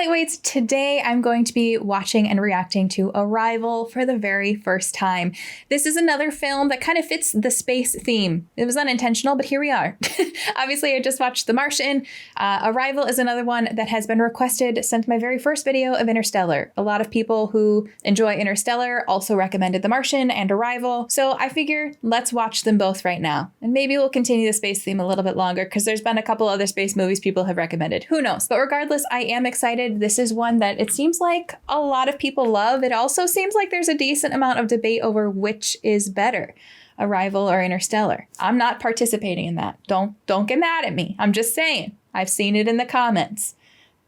Lightweights, today I'm going to be watching and reacting to Arrival for the very first time. This is another film that kind of fits the space theme. It was unintentional, but here we are. Obviously, I just watched The Martian. Arrival is another one that has been requested since my very first video of Interstellar. A lot of people who enjoy Interstellar also recommended The Martian and Arrival, so I figure let's watch them both right now. And maybe we'll continue the space theme a little bit longer because there's been a couple other space movies people have recommended. Who knows? But regardless, I am excited. This is one that it seems like a lot of people love. It also seems like there's a decent amount of debate over which is better, Arrival or Interstellar. I'm not participating in that. Don't get mad at me. I'm just saying. I've seen it in the comments.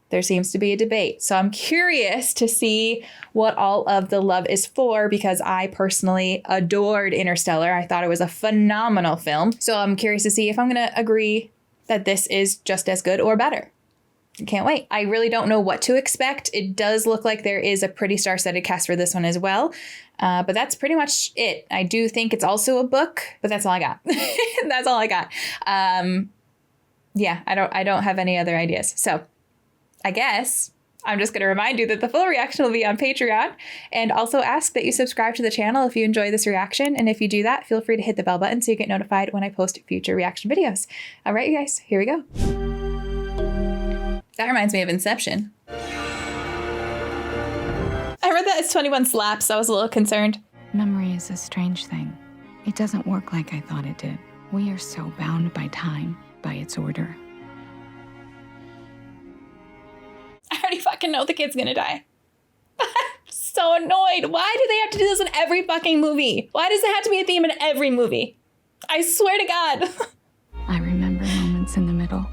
There seems to be a debate. So I'm curious to see what all of the love is for because I personally adored Interstellar. I thought it was a phenomenal film. So I'm curious to see if I'm going to agree that this is just as good or better. Can't wait. I really don't know what to expect. It does look like there is a pretty star-studded cast for this one as well. But that's pretty much it. I do think it's also a book, but that's all I got. That's all I got. Yeah, I don't have any other ideas. So I guess I'm just going to remind you that the full reaction will be on Patreon, and also ask that you subscribe to the channel if you enjoy this reaction. And if you do that, feel free to hit the bell button so you get notified when I post future reaction videos. All right, you guys, here we go. That reminds me of Inception. I read that as 21 slaps, so I was a little concerned. Memory is a strange thing. It doesn't work like I thought it did. We are so bound by time, by its order. I already fucking know the kid's gonna die. I'm so annoyed. Why do they have to do this in every fucking movie? Why does it have to be a theme in every movie? I swear to God. I remember moments in the middle.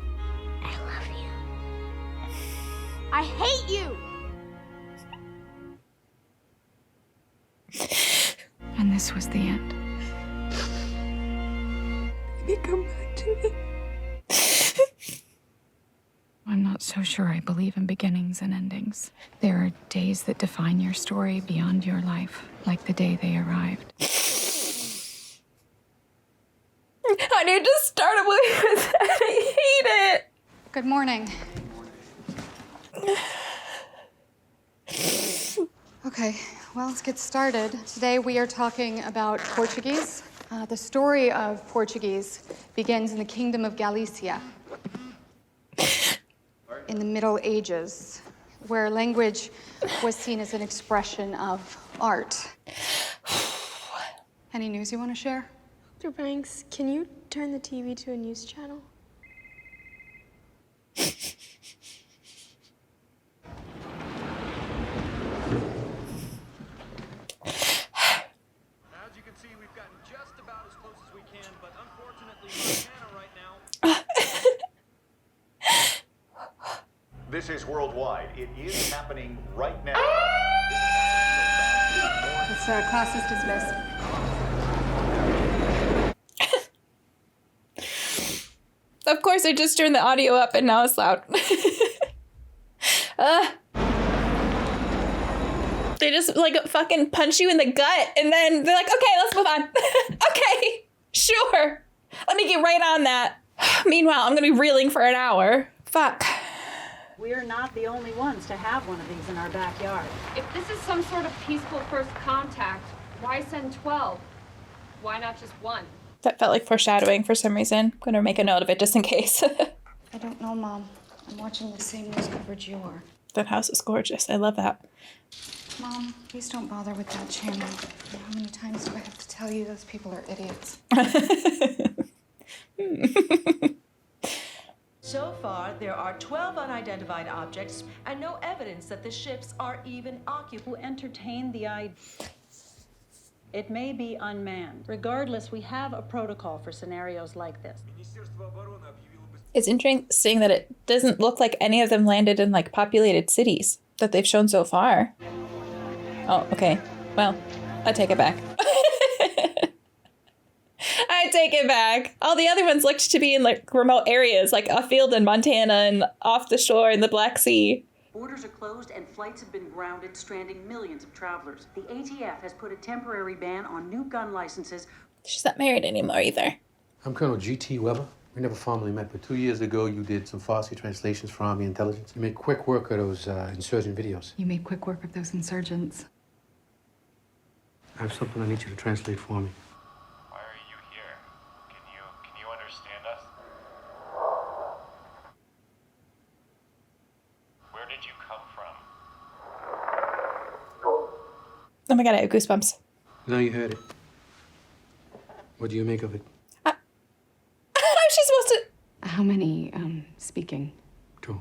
I hate you! And this was the end. Maybe come back to me. I'm not so sure I believe in beginnings and endings. There are days that define your story beyond your life, like the day they arrived. I need to start a movie with that. I hate it. Good morning. Okay, well, let's get started. Today we are talking about Portuguese. The story of Portuguese begins in the Kingdom of Galicia in the Middle Ages, where language was seen as an expression of art. Any news you want to share? Dr. Banks, can you turn the TV to a news channel? This is worldwide. It is happening right now. Class is dismissed. Of course, I just turned the audio up and now it's loud. They just like fucking punch you in the gut and then they're like, okay, let's move on. Okay, sure. Let me get right on that. Meanwhile, I'm gonna be reeling for an hour. Fuck. We're not the only ones to have one of these in our backyard. If this is some sort of peaceful first contact, why send 12? Why not just one? That felt like foreshadowing for some reason. I'm gonna make a note of it just in case. I don't know, Mom. I'm watching the same news coverage you are. That house is gorgeous. I love that. Mom, please don't bother with that channel. How many times do I have to tell you those people are idiots? So far, there are 12 unidentified objects and no evidence that the ships are even occupied. Entertain the idea. It may be unmanned. Regardless, we have a protocol for scenarios like this. It's interesting that it doesn't look like any of them landed in like populated cities that they've shown so far. Oh, okay. Well, I take it back. I take it back. All the other ones looked to be in like remote areas, like a field in Montana and off the shore in the Black Sea. Borders are closed and flights have been grounded, stranding millions of travelers. The ATF has put a temporary ban on new gun licenses. She's not married anymore either. I'm Colonel G.T. Weber. We never formally met, but 2 years ago you did some Farsi translations for Army intelligence. You made quick work of those insurgent videos. You made quick work of those insurgents. I have something I need you to translate for me. Why are you here? Can you understand us? Where did you come from? Oh my god, I have goosebumps. Now you heard it. What do you make of it? How's she supposed to? How many, speaking? 2.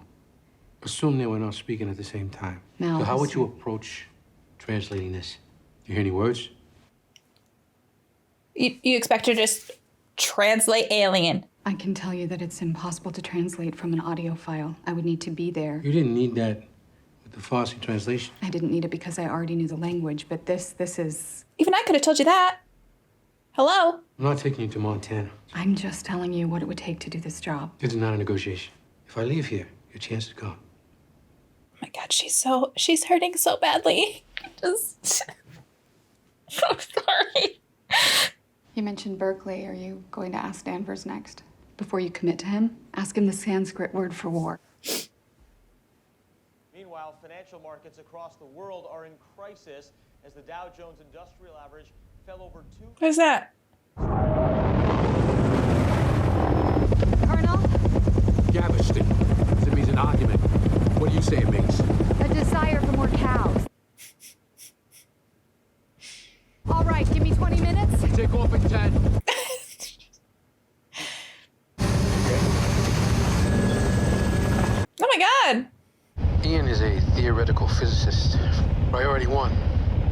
Assume they were not speaking at the same time. Now, So how would you approach translating this? You hear any words? You expect her to just translate alien? I can tell you that it's impossible to translate from an audio file. I would need to be there. You didn't need that with the Farsi translation. I didn't need it because I already knew the language, but this is... Even I could have told you that. Hello? I'm not taking you to Montana. I'm just telling you what it would take to do this job. This is not a negotiation. If I leave here, your chance is gone. Oh my god, she's hurting so badly. Just... I'm sorry. You mentioned Berkeley. Are you going to ask Danvers next? Before you commit to him, ask him the Sanskrit word for war. Meanwhile, financial markets across the world are in crisis as the Dow Jones Industrial Average fell over 2. What is that? Colonel, Galveston. It means an argument. What do you say it means? a desire for more cows. All right, give me 20 minutes. Take off in 10. Oh my god! Ian is a theoretical physicist. Priority 1.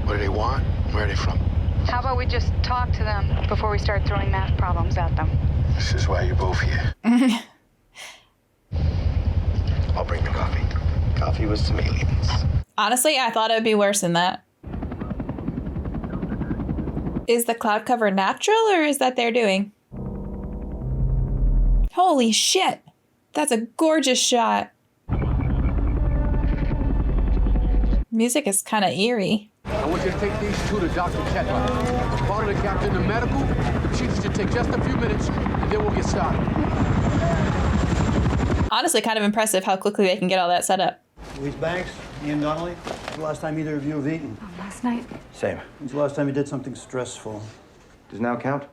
What do they want? Where are they from? How about we just talk to them before we start throwing math problems at them? This is why you're both here. I'll bring the coffee. Coffee with some aliens. Honestly, I thought it would be worse than that. Is the cloud cover natural or is that they're doing? Holy shit! That's a gorgeous shot. Music is kind of eerie. I want you to take these 2 to Dr. Ketler. Part of the captain of medical. The chief should take just a few minutes, and then we'll get started. Honestly, kind of impressive how quickly they can get all that set up. Louise Banks, Ian Donnelly. When's the last time either of you have eaten? Last night? Same. When's the last time you did something stressful? Does now count?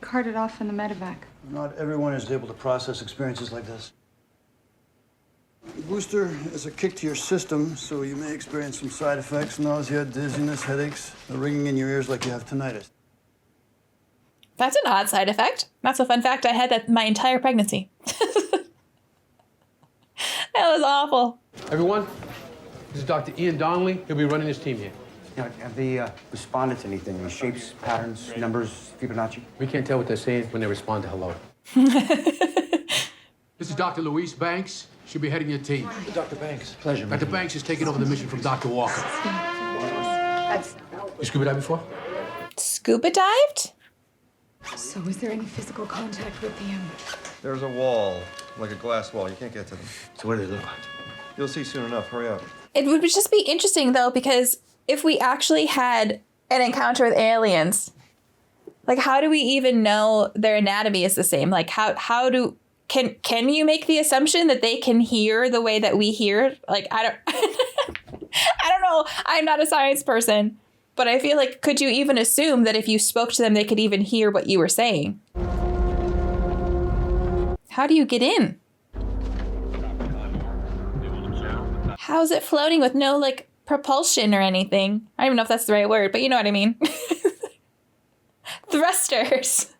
Carted off in the medevac. Not everyone is able to process experiences like this. The booster is a kick to your system, so you may experience some side effects, nausea, dizziness, headaches, a ringing in your ears like you have tinnitus. That's an odd side effect. That's a fun fact. I had that my entire pregnancy. That was awful. Everyone, this is Dr. Ian Donnelly. He'll be running this team here. Yeah, have they responded to anything? Any shapes, patterns, numbers, Fibonacci? We can't tell what they're saying when they respond to hello. This is Dr. Louise Banks. She'll be heading your team. Dr. Banks. Pleasure. Dr. Banks is taking over the mission from Dr. Walker. You scuba dive before? Scuba dived? So was there any physical contact with the There's a wall, like a glass wall. You can't get to them. So what do they look like? You'll see soon enough. Hurry up. It would just be interesting, though, because if we actually had an encounter with aliens, like, how do we even know their anatomy is the same? Like, can you make the assumption that they can hear the way that we hear? Like, I don't know. I'm not a science person, but I feel like, could you even assume that if you spoke to them, they could even hear what you were saying? How do you get in? How's it floating with no, like, propulsion or anything? I don't even know if that's the right word, but you know what I mean. Thrusters.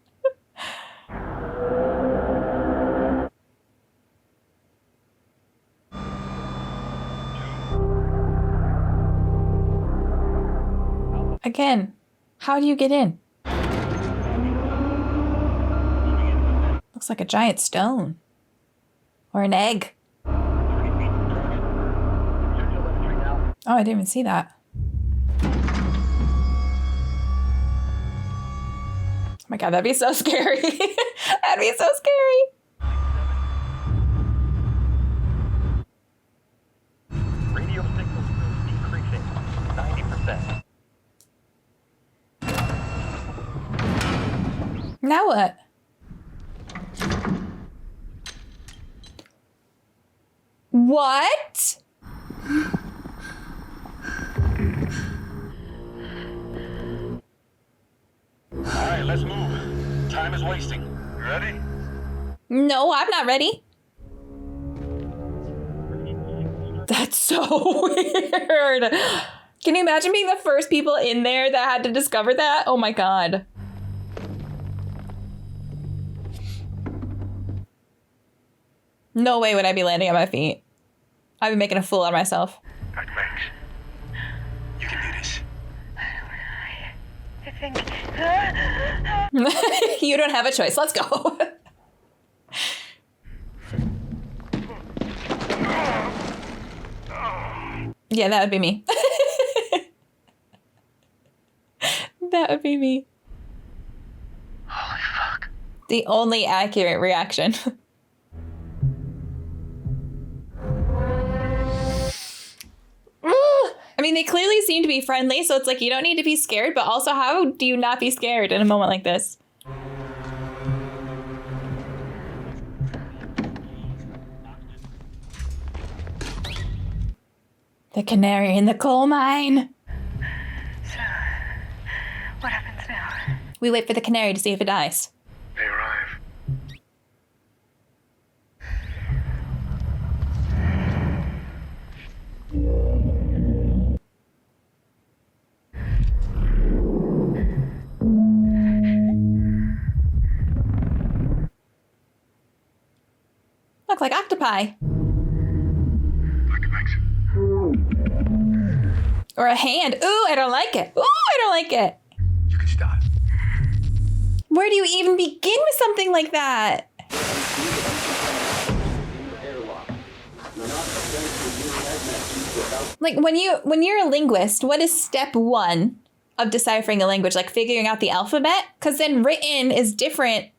Again, how do you get in? Looks like a giant stone. Or an egg. Oh, I didn't even see that. Oh my god, that'd be so scary. That'd be so scary. Radio signal decreasing 90%. Now what? What? All right, let's move. Time is wasting. You ready? No, I'm not ready. That's so weird. Can you imagine being the first people in there that had to discover that? Oh my God. No way would I be landing on my feet. I'd be making a fool out of myself. Dr. Banks, you can do this. I think... You don't have a choice. Let's go. Yeah, that would be me. That would be me. Holy fuck. The only accurate reaction. I mean, they clearly seem to be friendly, so it's like you don't need to be scared, but also how do you not be scared in a moment like this? The canary in the coal mine. So, what happens now? We wait for the canary to see if it dies. They arrive. Look like octopi. Dr. Banks. Or a hand. Ooh, I don't like it. Ooh, I don't like it. You can start. Where do you even begin with something like that? Like when you're a linguist, what is step one of deciphering a language? Like figuring out the alphabet? Because then written is different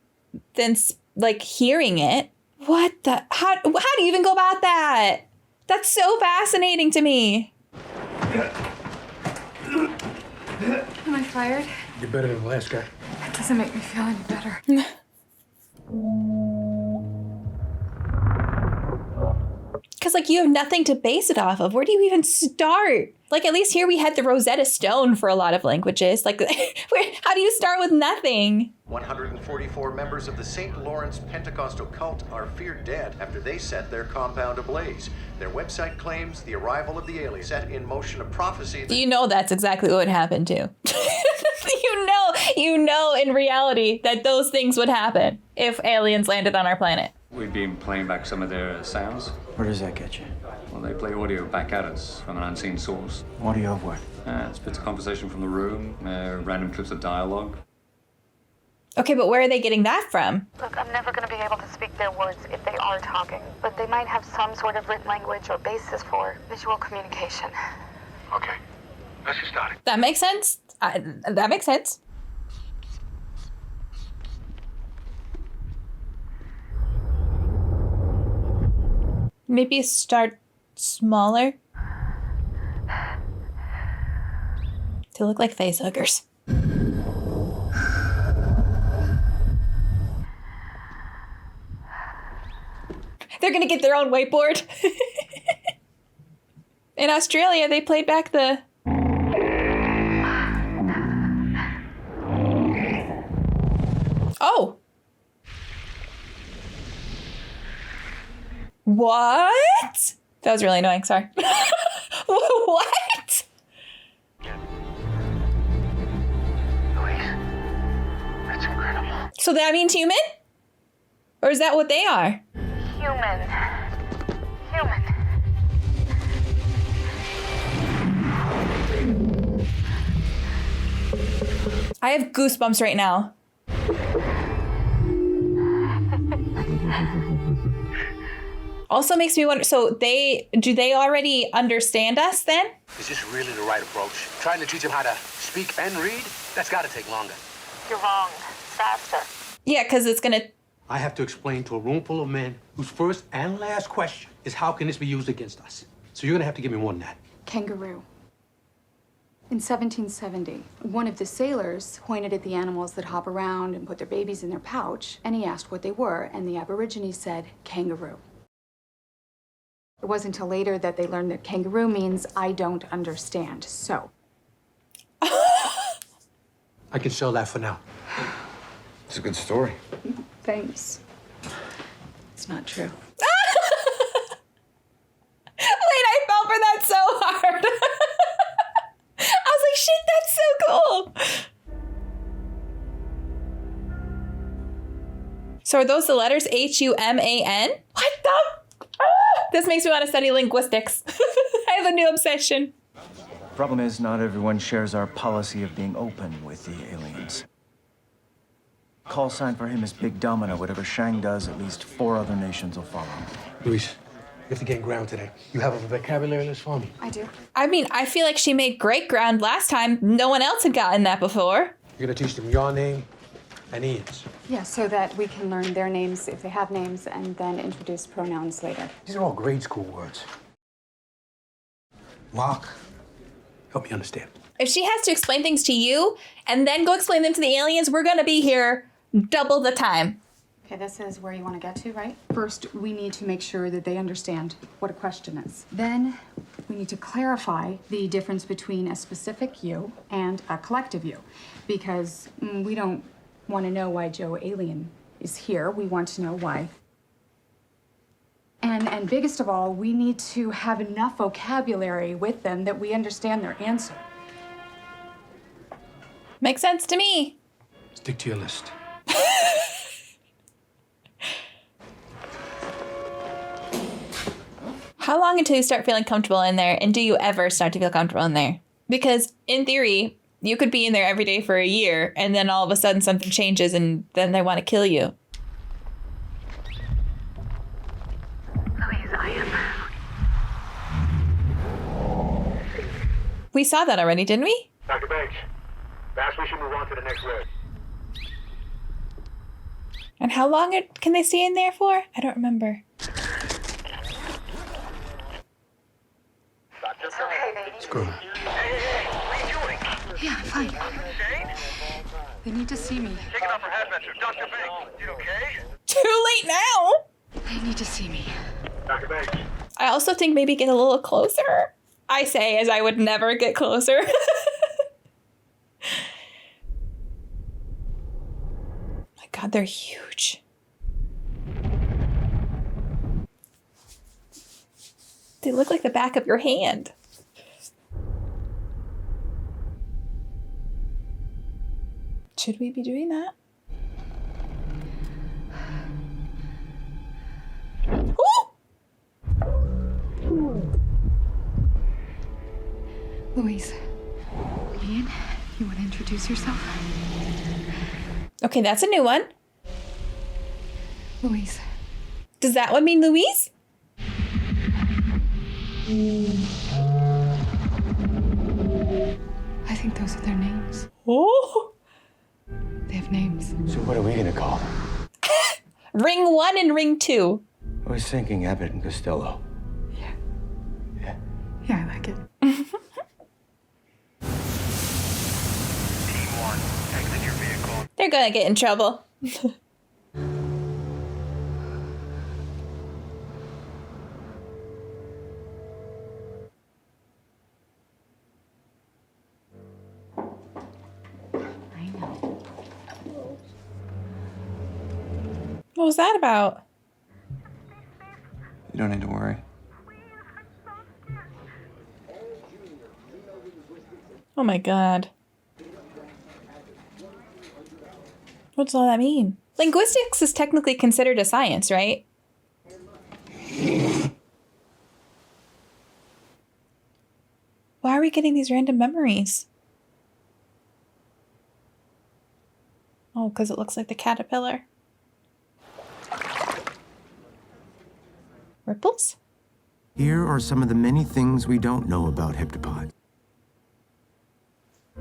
than like hearing it. What the? How do you even go about that? That's so fascinating to me. Am I fired? You're better than the last guy. That doesn't make me feel any better. Because, like, you have nothing to base it off of. Where do you even start? Like, at least here we had the Rosetta Stone for a lot of languages. Like, how do you start with nothing? 144 members of the St. Lawrence Pentecostal cult are feared dead after they set their compound ablaze. Their website claims the arrival of the aliens set in motion a prophecy that... You know that's exactly what would happen, too. You know in reality that those things would happen if aliens landed on our planet. We've been playing back some of their sounds. Where does that get you? Well, they play audio back at us from an unseen source. Audio of what? It's bits of conversation from the room, random clips of dialogue. Okay, but where are they getting that from? Look, I'm never going to be able to speak their words if they are talking, but they might have some sort of written language or basis for visual communication. Okay, let's get started. That makes sense. That makes sense. Maybe start smaller to look like face huggers. They're gonna get their own whiteboard. In Australia, they played back the... Oh. What? That was really annoying, sorry. What? That's incredible. So that means human? Or is that what they are? Human. I have goosebumps right now. Also makes me wonder, so do they already understand us then? Is this really the right approach? Trying to teach them how to speak and read? That's got to take longer. You're wrong. Faster. Yeah, because it's gonna... I have to explain to a room full of men whose first and last question is how can this be used against us? So you're gonna have to give me more than that. Kangaroo. In 1770, one of the sailors pointed at the animals that hop around and put their babies in their pouch, and he asked what they were, and the Aborigines said, kangaroo. It wasn't until later that they learned that kangaroo means I don't understand. So. I can sell that for now. It's a good story. Thanks. It's not true. Wait, I fell for that so hard. I was like, shit, that's so cool. So are those the letters Human? What the? This makes me want to study linguistics. I have a new obsession. Problem is, not everyone shares our policy of being open with the aliens. Call sign for him is Big Domino. Whatever Shang does, at least 4 other nations will follow. Luis, you have to gain ground today. You have a vocabulary list for me? I do. I mean, I feel like she made great ground last time. No one else had gotten that before. You're gonna teach them your name and Ian's. Yeah, so that we can learn their names if they have names and then introduce pronouns later. These are all grade school words. Mark, help me understand. If she has to explain things to you and then go explain them to the aliens, we're gonna be here double the time. Okay, this is where you want to get to, right? First, we need to make sure that they understand what a question is. Then, we need to clarify the difference between a specific you and a collective you. Because we don't want to know why Joe Alien is here. We want to know why. And biggest of all, we need to have enough vocabulary with them that we understand their answer. Makes sense to me. Stick to your list. How long until you start feeling comfortable in there? And do you ever start to feel comfortable in there? Because in theory, you could be in there every day for a year and then all of a sudden something changes and then they want to kill you. Louise, I am. We saw that already, didn't we? Dr. Banks, perhaps we should move on to the next word. And how long can they stay in there for? I don't remember. It's okay, baby. It's good. Yeah, I'm fine. They need to see me. Taking off her headband, Dr. Banks. You okay? Too late now. They need to see me. Dr. Banks. I also think maybe get a little closer. I say as I would never get closer. My God, they're huge. They look like the back of your hand. Should we be doing that? Louise. Ian, you want to introduce yourself? Okay, that's a new one. Louise. Does that one mean Louise? I think those are their names. Oh. They have names. So what are we gonna call them? Ring 1 and Ring 2. I was thinking Abbott and Costello. Yeah, I like it. Team 1, exit your vehicle. They're gonna get in trouble. What was that about? You don't need to worry. Oh my God. What does all that mean? Linguistics is technically considered a science, right? Why are we getting these random memories? Oh, because it looks like the caterpillar. Ripples? Here are some of the many things we don't know about heptapods.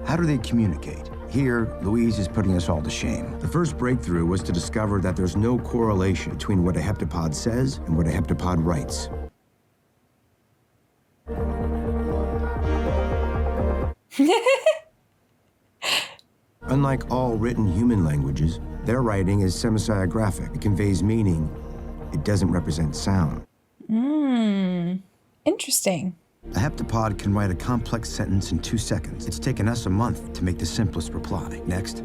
How do they communicate? Here, Louise is putting us all to shame. The first breakthrough was to discover that there's no correlation between what a heptapod says and what a heptapod writes. Unlike all written human languages, their writing is semisiographic. It conveys meaning. It doesn't represent sound. Interesting. A heptapod can write a complex sentence in 2 seconds. It's taken us a month to make the simplest reply. Next,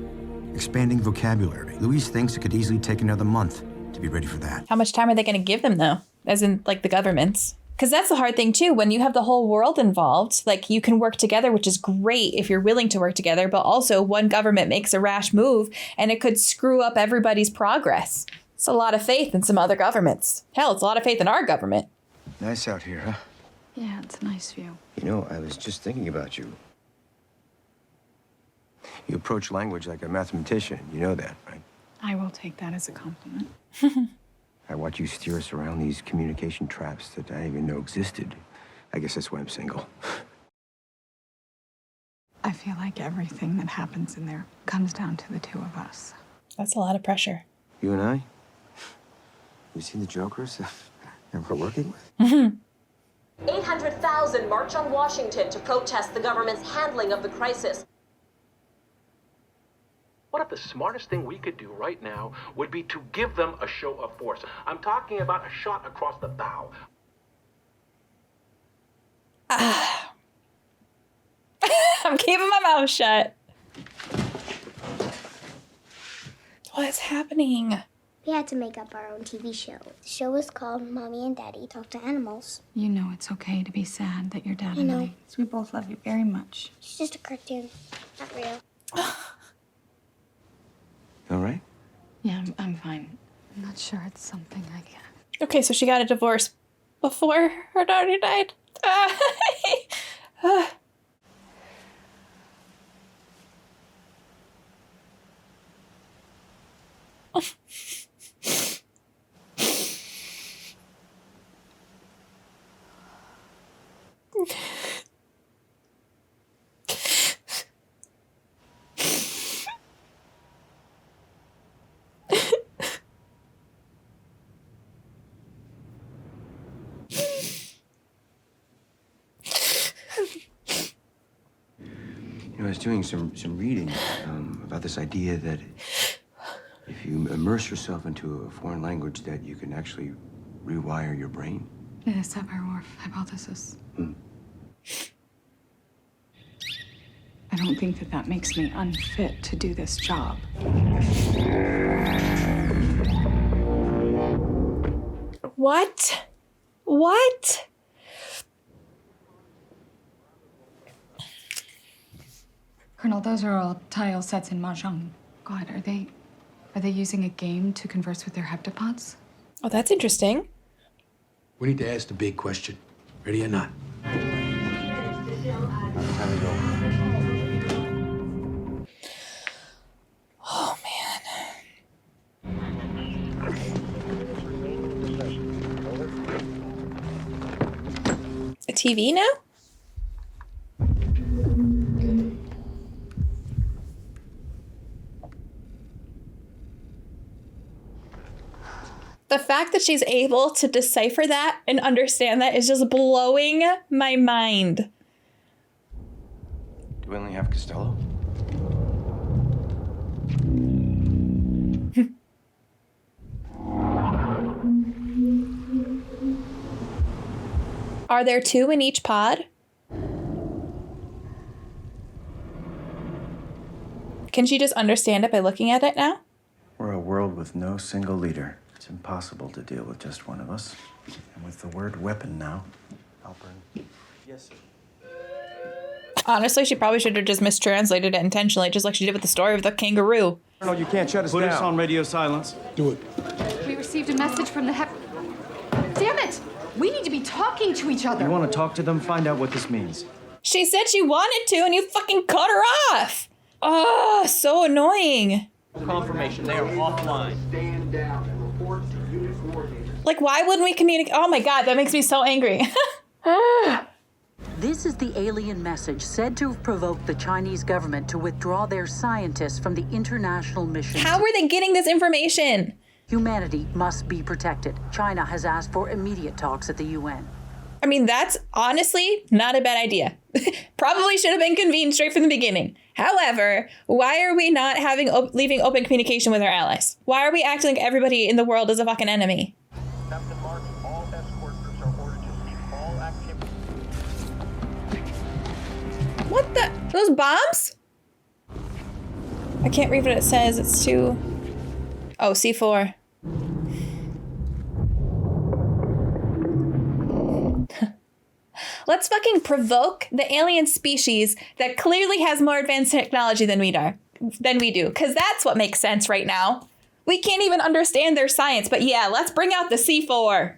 expanding vocabulary. Louise thinks it could easily take another month to be ready for that. How much time are they going to give them, though? As in, like, the governments? Because that's the hard thing, too. When you have the whole world involved, like, you can work together, which is great if you're willing to work together. But also, one government makes a rash move, and it could screw up everybody's progress. It's a lot of faith in some other governments. Hell, it's a lot of faith in our government. Nice out here, huh? Yeah, it's a nice view. You know, I was just thinking about you. You approach language like a mathematician. You know that, right? I will take that as a compliment. I watch you steer us around these communication traps that I didn't even know existed. I guess that's why I'm single. I feel like everything that happens in there comes down to the two of us. That's a lot of pressure. You and I? You seen the jokers that we're working with? 800,000 march on Washington to protest the government's handling of the crisis. What if the smartest thing we could do right now would be to give them a show of force? I'm talking about a shot across the bow. I'm keeping my mouth shut. What is happening? We had to make up our own TV show. The show was called Mommy and Daddy Talk to Animals. You know it's okay to be sad that your dad I and know. I... We both love you very much. It's just a cartoon, not real. All right? Yeah, I'm fine. I'm not sure it's something I can. Okay, so she got a divorce before her daughter died. You know, I was doing some reading about this idea that if you immerse yourself into a foreign language, that you can actually rewire your brain. The Sapir-Whorf hypothesis. I don't think that makes me unfit to do this job. What? What? Colonel, those are all tile sets in Mahjong. God, are they using a game to converse with their heptapods? Oh, that's interesting. We need to ask the big question. Ready or not? Oh, man. A TV now? The fact that she's able to decipher that and understand that is just blowing my mind. Do we only have Costello? Are there two in each pod? Can she just understand it by looking at it now? We're a world with no single leader. It's impossible to deal with just one of us. And with the word weapon now, Alpern. Yes, sir. Honestly, she probably should have just mistranslated it intentionally, just like she did with the story of the kangaroo. No, you can't shut us down. Put us on radio silence. Do it. We received a message from the Damn it! We need to be talking to each other. You want to talk to them? Find out what this means. She said she wanted to, and you fucking cut her off. Oh, so annoying. Confirmation, they are offline. Stand down and report to unit coordinator. Like, why wouldn't we communicate? Oh my God, that makes me so angry. This is the alien message said to have provoked the Chinese government to withdraw their scientists from the international mission. How are they getting this information? Humanity must be protected. China has asked for immediate talks at the UN. I mean, that's honestly not a bad idea. Probably should have been convened straight from the beginning. However, why are we not leaving open communication with our allies? Why are we acting like everybody in the world is a fucking enemy? Captain March, all escort groups are ordered to cease all activity What the? Those bombs? I can't read what it says. It's too... Oh, C4. Let's fucking provoke the alien species that clearly has more advanced technology than we do. Because that's what makes sense right now. We can't even understand their science, but yeah, let's bring out the C4.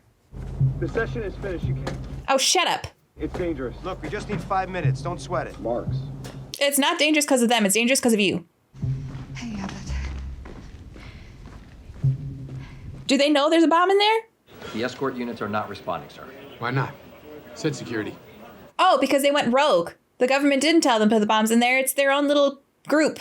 The session is finished. You can't. Oh, shut up. It's dangerous. Look, we just need 5 minutes. Don't sweat it. Marks. It's not dangerous because of them. It's dangerous because of you. Hey, Abbott. Do they know there's a bomb in there? The escort units are not responding, sir. Why not? Said security. Oh, because they went rogue. The government didn't tell them to put the bombs in there. It's their own little group.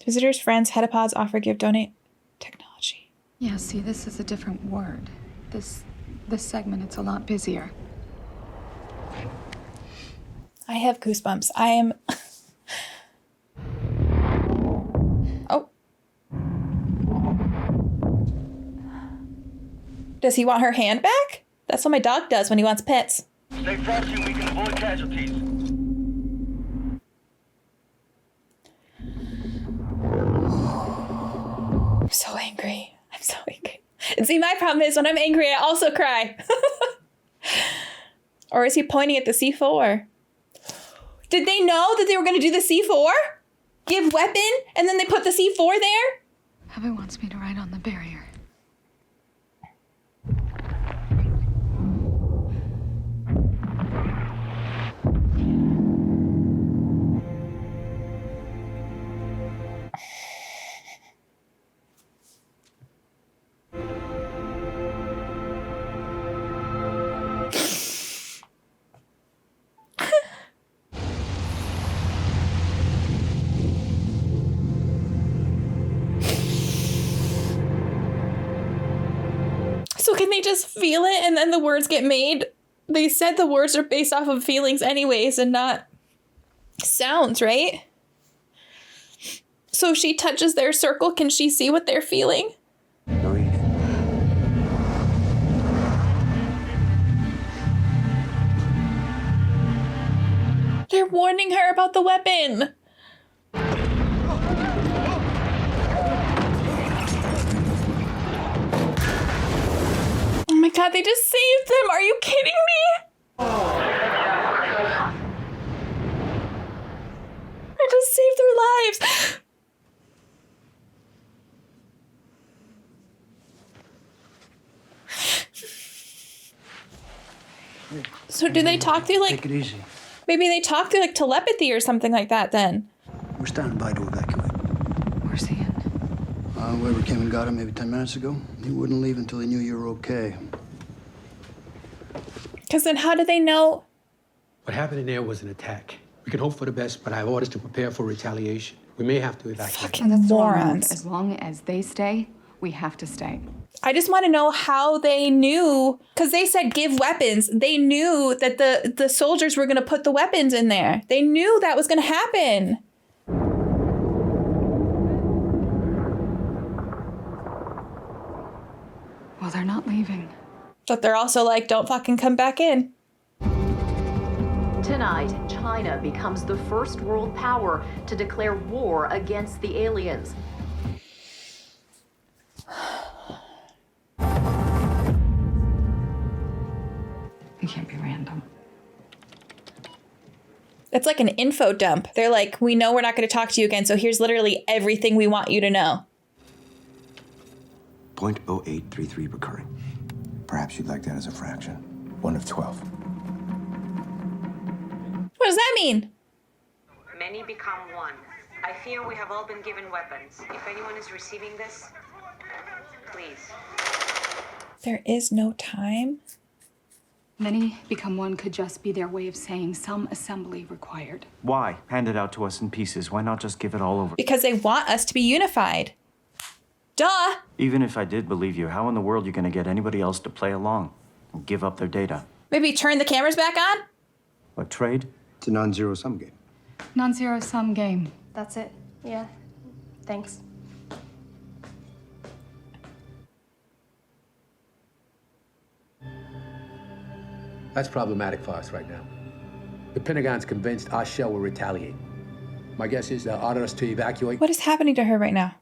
Visitors, friends, hetapods, offer, give, donate. Technology. Yeah, see, this is a different word. This segment, it's a lot busier. I have goosebumps. I am... Oh. Does he want her hand back? That's what my dog does when he wants pets. Stay frosty and we can avoid casualties. I'm so angry. I'm so angry. And see, my problem is when I'm angry, I also cry. Or is he pointing at the C4? Did they know that they were going to do the C4? Give weapon, and then they put the C4 there? Abbott wants me to write on the barrier. So can they just feel it and then the words get made? They said the words are based off of feelings anyways and not sounds, right? So if she touches their circle, can she see what they're feeling? Louis. They're warning her about the weapon. Oh my god, they just saved them. Are you kidding me? They just saved their lives. So do they talk through like... Take it easy. Maybe they talk through like telepathy or something like that then. We're standing by to evacuate. Where's Ian? Whoever came and got him maybe 10 minutes ago, he wouldn't leave until he knew you were okay. Because then how do they know? What happened in there was an attack. We can hope for the best, but I have orders to prepare for retaliation. We may have to evacuate. Fucking morons. As long as they stay, we have to stay. I just want to know how they knew, because they said give weapons. They knew that the soldiers were going to put the weapons in there. They knew that was going to happen. Well, they're not leaving. But they're also like, don't fucking come back in. Tonight, China becomes the first world power to declare war against the aliens. It can't be random. It's like an info dump. They're like, we know we're not going to talk to you again, so here's literally everything we want you to know. 0.0833 recurring. Perhaps you'd like that as a fraction. 1 of 12. What does that mean? Many become one. I fear we have all been given weapons. If anyone is receiving this, please. There is no time. Many become one could just be their way of saying some assembly required. Why? Hand it out to us in pieces. Why not just give it all over? Because they want us to be unified. Duh! Even if I did believe you, how in the world are you going to get anybody else to play along and give up their data? Maybe turn the cameras back on? A trade? It's a non-zero-sum game. Non-zero sum game. That's it. Yeah. Thanks. That's problematic for us right now. The Pentagon's convinced our shell will retaliate. My guess is they'll order us to evacuate. What is happening to her right now?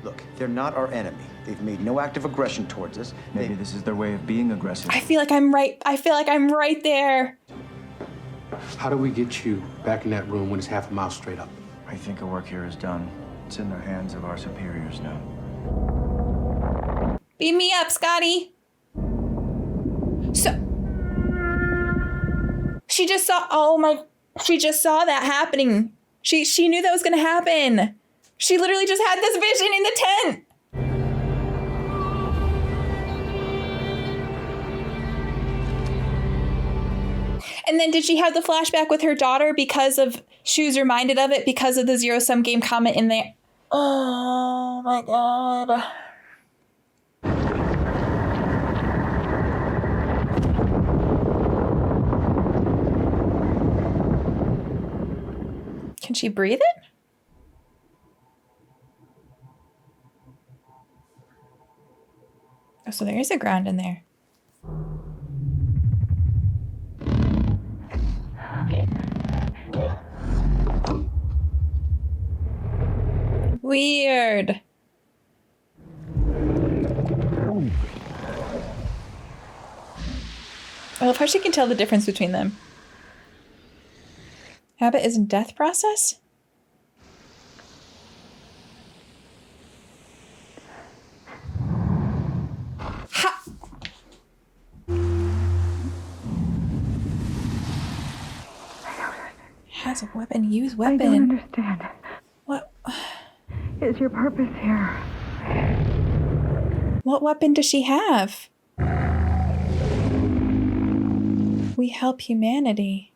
Look, they're not our enemy. They've made no active aggression towards us. Maybe this is their way of being aggressive. I feel like I'm right there. How do we get you back in that room when it's half a mile straight up? I think our work here is done. It's in the hands of our superiors now. Beat me up, Scotty. So she just saw that happening. She knew that was gonna happen. She literally just had this vision in the tent. And then did she have the flashback with her daughter because of, she was reminded of it because of the zero-sum game comment in there? Oh my God. Can she breathe it? Oh, so there is a ground in there. Weird. I love how she can tell the difference between them. Habit is in death process? Ha! Has a weapon, use weapon. I don't understand. What is your purpose here? What weapon does she have? We help humanity.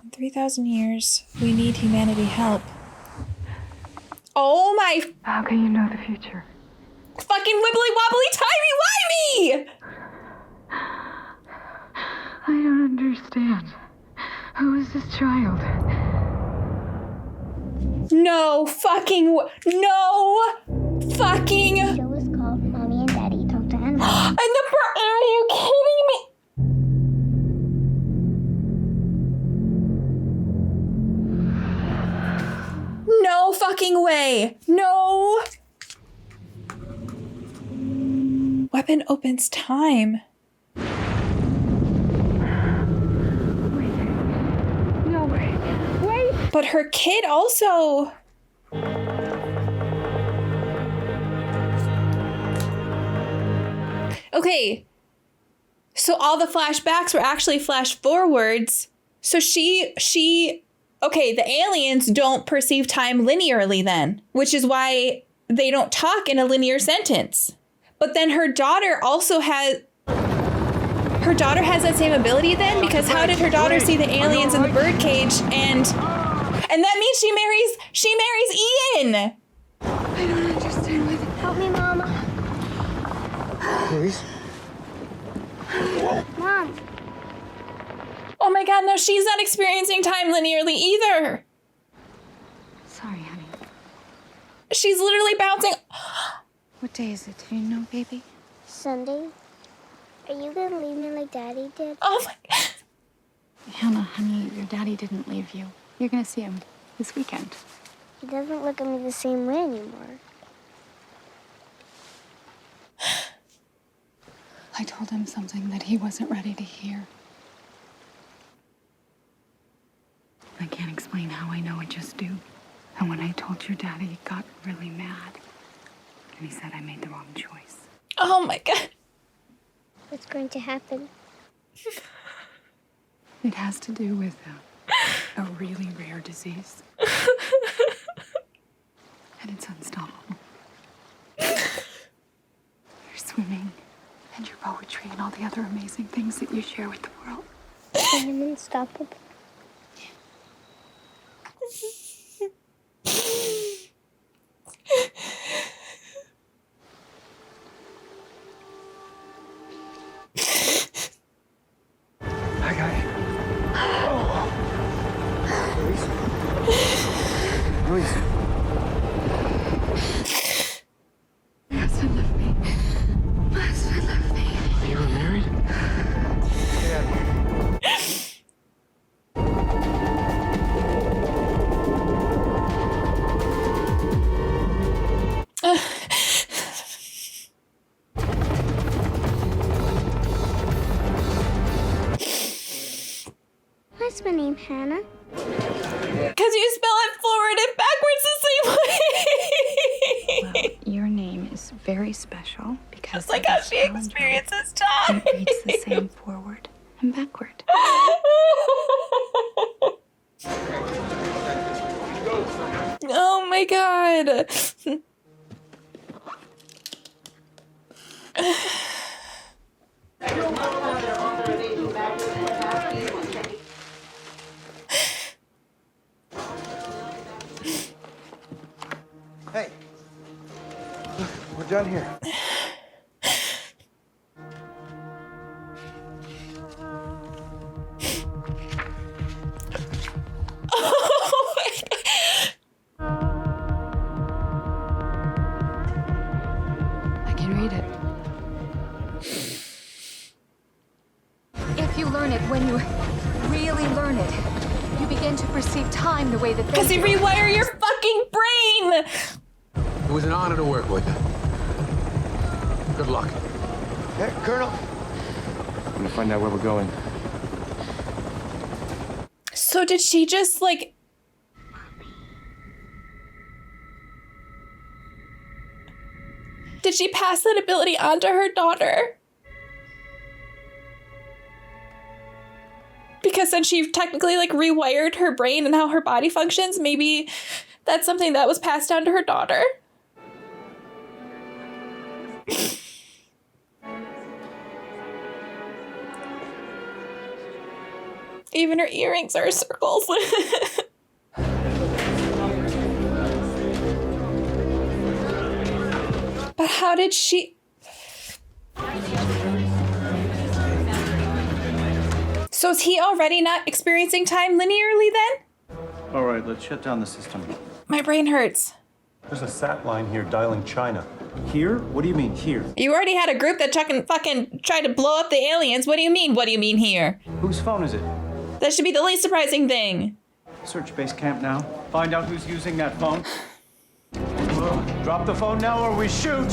In 3,000 years, we need humanity help. Oh my... How can you know the future? Fucking wibbly wobbly timey-wimey! I don't understand. Who is this child? No fucking... No fucking... The show is called Mommy and Daddy Talk to Animals. And are you kidding me? No fucking way. No. Weapon opens time. No way. Wait. But her kid also. Okay. So all the flashbacks were actually flash forwards. So she okay, the aliens don't perceive time linearly then, which is why they don't talk in a linear sentence. But then her daughter also has that same ability then, because how did her daughter see the aliens in the birdcage and that means she marries Ian. I don't understand. Help me, Mama. Please? Mom. Oh my God, no, she's not experiencing time linearly either. Sorry, honey. She's literally bouncing. What day is it? Do you know, baby? Sunday. Are you gonna leave me like Daddy did? Oh my God. Hannah, honey, your daddy didn't leave you. You're gonna see him this weekend. He doesn't look at me the same way anymore. I told him something that he wasn't ready to hear. I can't explain how I know, I just do. And when I told your daddy, he got really mad. And he said I made the wrong choice. Oh my God. What's going to happen? It has to do with a really rare disease. And it's unstoppable. Your swimming and your poetry and all the other amazing things that you share with the world. I am unstoppable. I got it. Luis. my name Hannah? Because you spell it forward and backwards the same way. Well, your name is very special because Just like how she experiences time. it reads the same forward and backward. Oh my god. Hey, look, we're done here. Oh my god. I can read it. If you learn it when you really learn it, you begin to perceive time the way that they Because you do. rewire your fucking brain. It was an honor to work with you. Good luck. Hey, Colonel. I'm gonna find out where we're going. So did she just like... Did she pass that ability on to her daughter? Because then she technically like rewired her brain and how her body functions. Maybe that's something that was passed down to her daughter. Even her earrings are circles. But how did she... So is he already not experiencing time linearly then? All right, let's shut down the system. My brain hurts. There's a sat line here dialing China. Here? What do you mean, here? You already had a group that fucking tried to blow up the aliens. What do you mean? What do you mean here? Whose phone is it? That should be the least surprising thing. Search base camp now. Find out who's using that phone. Drop the phone now or we shoot!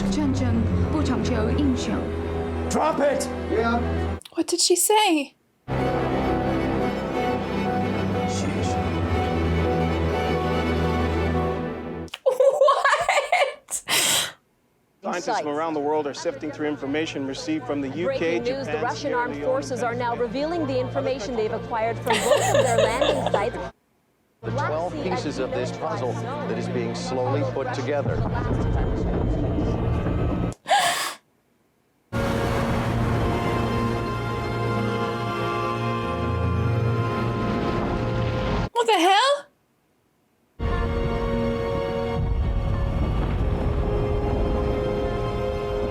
Drop it! Yeah. What did she say? What? Scientists from around the world are sifting through information received from the UK, Breaking news, Japan, the Russian Sierra armed Leone, forces are now Venezuela. revealing the information they've acquired from both of their landing sites. The 12 pieces of this puzzle that is being slowly put together. What the hell?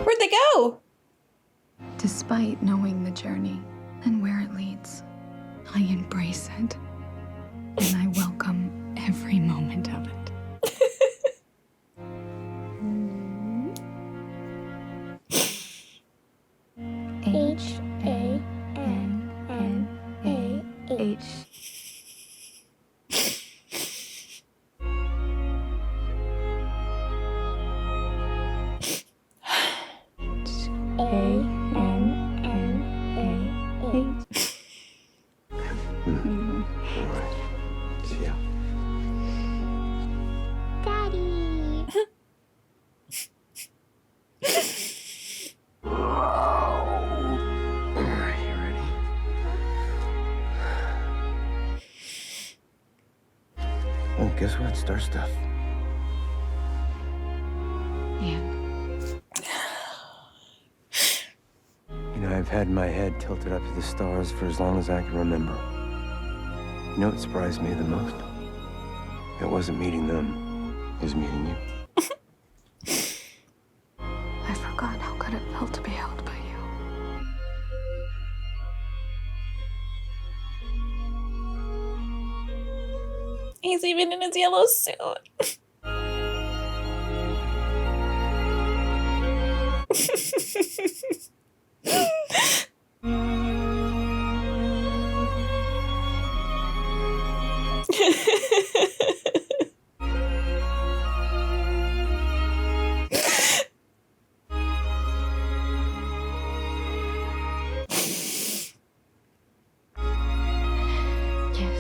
Where'd they go? Despite knowing the journey and where it leads, I embrace it. And I welcome every moment of it. H-A-N-N-A-H. A-N-N-A-H. See ya. Daddy. Oh, guess what? Star stuff. You know, I've had my head tilted up to the stars for as long as I can remember. You know what surprised me the most? It wasn't meeting them. It was meeting you. I forgot how good it felt to be held by you. He's even in his yellow suit. Yes.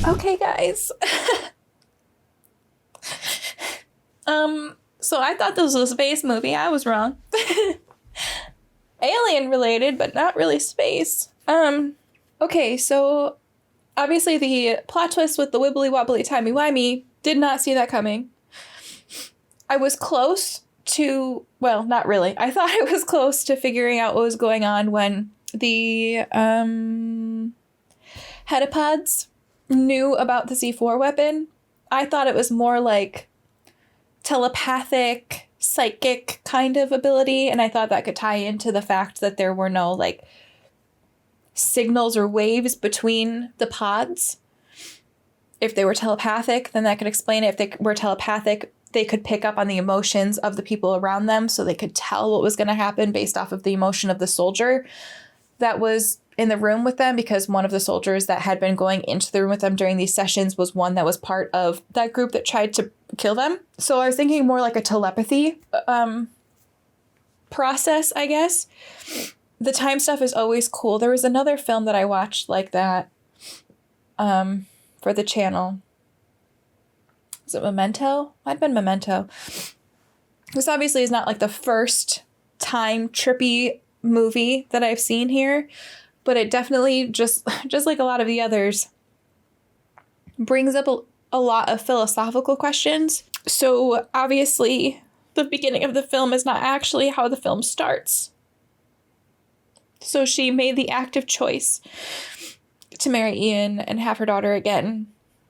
Okay, guys. So I thought this was a space movie. I was wrong. Alien related, but not really space. Okay, so obviously the plot twist with the wibbly wobbly timey wimey, did not see that coming. I was close to, well, not really. I thought I was close to figuring out what was going on when the hedipods knew about the C4 weapon. I thought it was more like telepathic, psychic kind of ability, and I thought that could tie into the fact that there were no like signals or waves between the pods. If they were telepathic, then that could explain it. If they were telepathic, they could pick up on the emotions of the people around them, so they could tell what was going to happen based off of the emotion of the soldier that was in the room with them, because one of the soldiers that had been going into the room with them during these sessions was one that was part of that group that tried to kill them. So I was thinking more like a telepathy process, I guess. The time stuff is always cool. There was another film that I watched like that for the channel. Is it Memento? Might have been Memento. This obviously is not like the first time trippy movie that I've seen here, but it definitely, just like a lot of the others, brings up a lot of philosophical questions. So obviously the beginning of the film is not actually how the film starts. So she made the active choice to marry Ian and have her daughter again,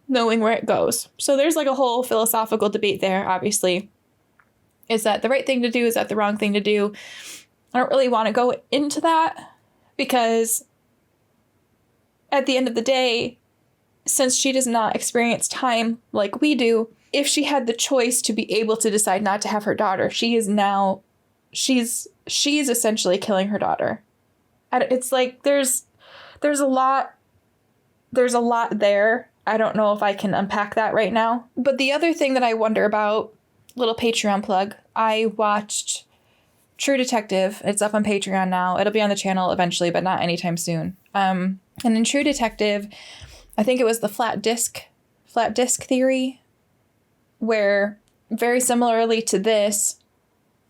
knowing where it goes. So there's like a whole philosophical debate there, obviously. Is that the right thing to do? Is that the wrong thing to do? I don't really want to go into that, because at the end of the day, since she does not experience time like we do, if she had the choice to be able to decide not to have her daughter, she's essentially killing her daughter. It's like there's a lot there. I don't know if I can unpack that right now. But the other thing that I wonder about, little Patreon plug, I watched True Detective. It's up on Patreon now. It'll be on the channel eventually, but not anytime soon. And in True Detective, I think it was the flat disc theory, where very similarly to this,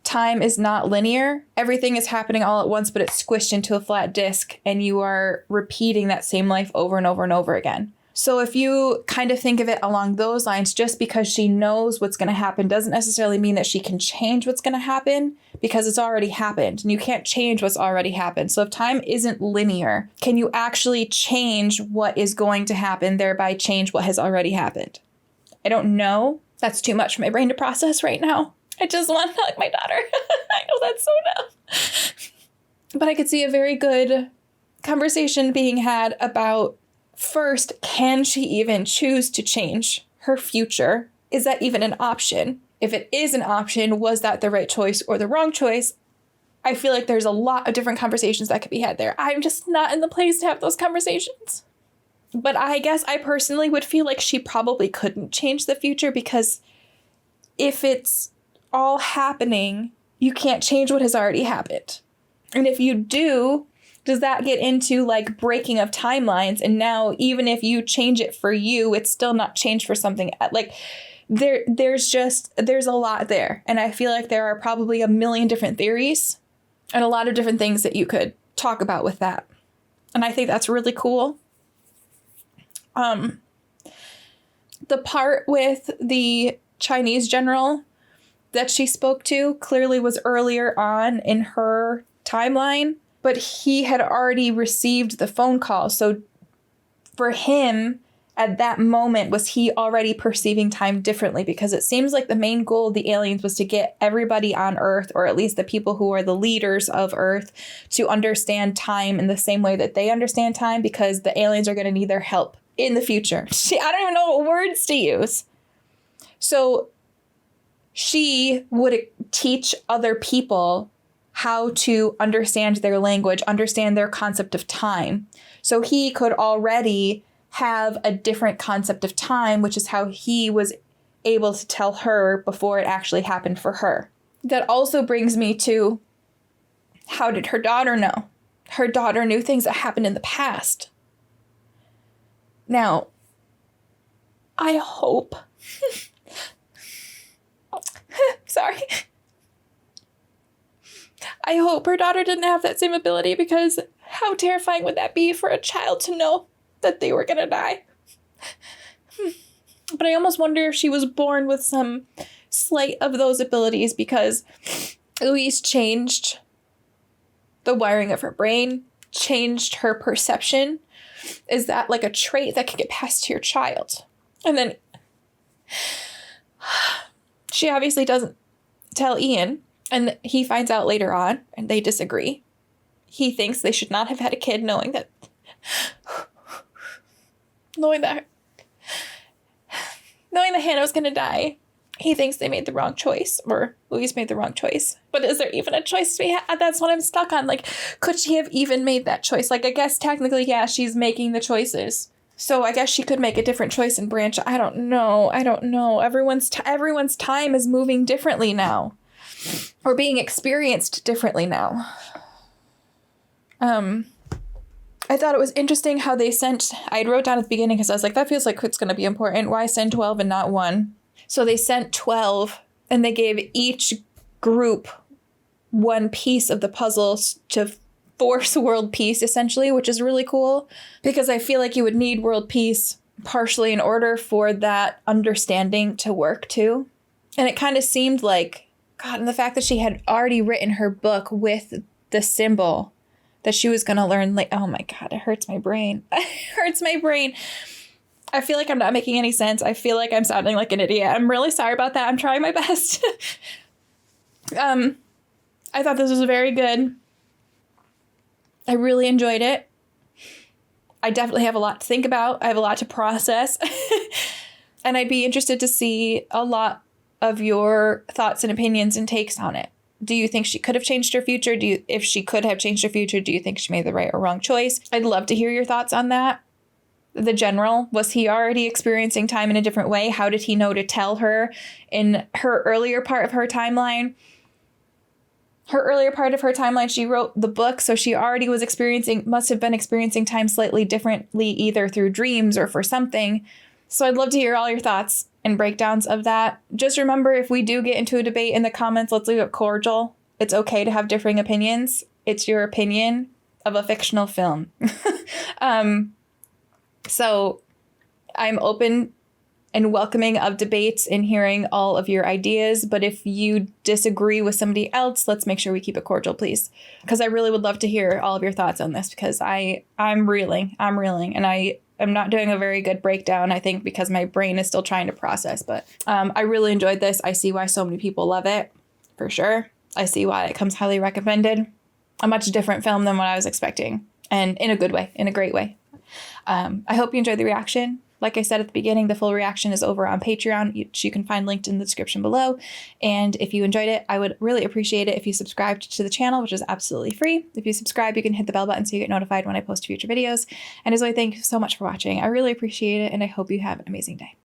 time is not linear. Everything is happening all at once, but it's squished into a flat disc, and you are repeating that same life over and over and over again. So if you kind of think of it along those lines, just because she knows what's going to happen doesn't necessarily mean that she can change what's going to happen, because it's already happened, and you can't change what's already happened. So if time isn't linear, can you actually change what is going to happen, thereby change what has already happened? I don't know. That's too much for my brain to process right now. I just want to hug my daughter. I know that's so dumb. But I could see a very good conversation being had about, first, can she even choose to change her future? Is that even an option? If it is an option, was that the right choice or the wrong choice? I feel like there's a lot of different conversations that could be had there. I'm just not in the place to have those conversations. But I guess I personally would feel like she probably couldn't change the future, because if it's all happening, you can't change what has already happened. And if you do, does that get into like breaking of timelines? And now even if you change it for you, it's still not changed for something like there's a lot there. And I feel like there are probably a million different theories and a lot of different things that you could talk about with that. And I think that's really cool. The part with the Chinese general that she spoke to clearly was earlier on in her timeline, but he had already received the phone call. So for him, at that moment, was he already perceiving time differently? Because it seems like the main goal of the aliens was to get everybody on Earth, or at least the people who are the leaders of Earth, to understand time in the same way that they understand time, because the aliens are going to need their help in the future. I don't even know what words to use. So she would teach other people how to understand their language, understand their concept of time. So he could already have a different concept of time, which is how he was able to tell her before it actually happened for her. That also brings me to, how did her daughter know? Her daughter knew things that happened in the past. Now, I hope, sorry, I hope her daughter didn't have that same ability, because how terrifying would that be for a child to know that they were gonna die? But I almost wonder if she was born with some slight of those abilities, because Louise changed the wiring of her brain, changed her perception. Is that like a trait that can get passed to your child? And then she obviously doesn't tell Ian, and he finds out later on, and they disagree. He thinks they should not have had a kid, knowing that Hannah was going to die. He thinks they made the wrong choice, or Louise made the wrong choice. But is there even a choice to be had? That's what I'm stuck on. Like, could she have even made that choice? Like, I guess technically, yeah, she's making the choices. So I guess she could make a different choice and branch. I don't know. Everyone's time is moving differently now, or being experienced differently now. I thought it was interesting how they sent, I wrote down at the beginning because I was like, that feels like it's going to be important. Why send 12 and not 1? So they sent 12, and they gave each group one piece of the puzzle to force world peace, essentially, which is really cool, because I feel like you would need world peace partially in order for that understanding to work too. And it kind of seemed like, God, and the fact that she had already written her book with the symbol that she was going to learn, like, oh my God, it hurts my brain. It hurts my brain. I feel like I'm not making any sense. I feel like I'm sounding like an idiot. I'm really sorry about that. I'm trying my best. I thought this was very good. I really enjoyed it. I definitely have a lot to think about. I have a lot to process. And I'd be interested to see a lot of your thoughts and opinions and takes on it. Do you think she could have changed her future? If she could have changed her future, do you think she made the right or wrong choice? I'd love to hear your thoughts on that. The general, was he already experiencing time in a different way? How did he know to tell her in her earlier part of her timeline? She wrote the book, so she already was must have been experiencing time slightly differently, either through dreams or for something. So I'd love to hear all your thoughts and breakdowns of that. Just remember, if we do get into a debate in the comments, let's leave it cordial. It's okay to have differing opinions. It's your opinion of a fictional film. So I'm open and welcoming of debates and hearing all of your ideas. But if you disagree with somebody else, let's make sure we keep it cordial, please. Because I really would love to hear all of your thoughts on this, because I'm reeling. And I'm not doing a very good breakdown, I think, because my brain is still trying to process. But I really enjoyed this. I see why so many people love it, for sure. I see why it comes highly recommended. A much different film than what I was expecting. And in a good way, in a great way. I hope you enjoyed the reaction. Like I said at the beginning, the full reaction is over on Patreon, which you can find linked in the description below. And if you enjoyed it, I would really appreciate it if you subscribed to the channel, which is absolutely free. If you subscribe, you can hit the bell button so you get notified when I post future videos. And as always, thank you so much for watching. I really appreciate it, and I hope you have an amazing day.